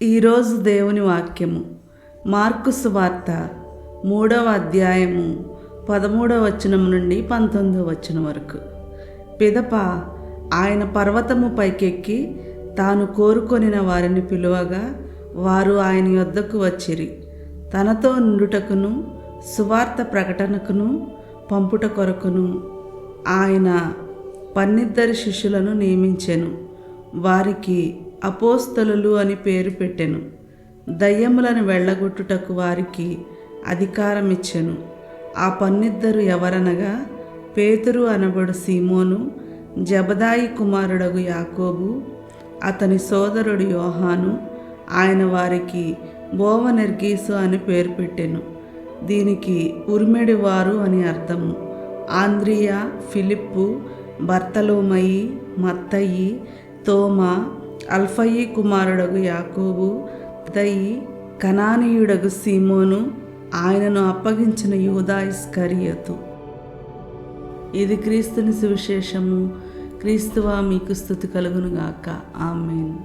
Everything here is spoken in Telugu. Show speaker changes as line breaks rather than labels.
ఈరోజు దేవుని వాక్యము మార్కు సువార్త 3వ అధ్యాయము 13వ వచనం నుండి 19వ వచనం వరకు. పిదప ఆయన పర్వతము పైకెక్కి తాను కోరుకొనిన వారిని పిలువగా వారు ఆయన యొద్దకు వచ్చిరి. తనతో నుండుటకును సువార్త ప్రకటనకును పంపుట కొరకును ఆయన 12 శిష్యులను నియమించెను. వారికి అపోస్తలులు అని పేరు పెట్టెను. దయ్యములను వెళ్ళగొట్టుటకు వారికి అధికారం ఇచ్చెను. ఆ 12 ఎవరనగా పేతురు అనబడు సీమోను, జబదాయి కుమారుడగు యాకోబు, అతని సోదరుడు యోహాను. ఆయన వారికి బోవనెర్గీసు అని పేరు పెట్టెను. దీనికి ఉరిమెడివారు అని అర్థము. ఆంద్రియా, ఫిలిప్పు, బర్తలోమయి, మత్తయి, తోమా, అల్ఫయి కుమారుడగు యాకోబు, దయి, కనానీయుడగు సీమోను, ఆయనను అప్పగించిన యూదా ఇస్కరియోతు. ఇది క్రీస్తుని సువిశేషము. క్రీస్తువా మీకు స్తుతి కలుగునుగాక. ఆమేన్.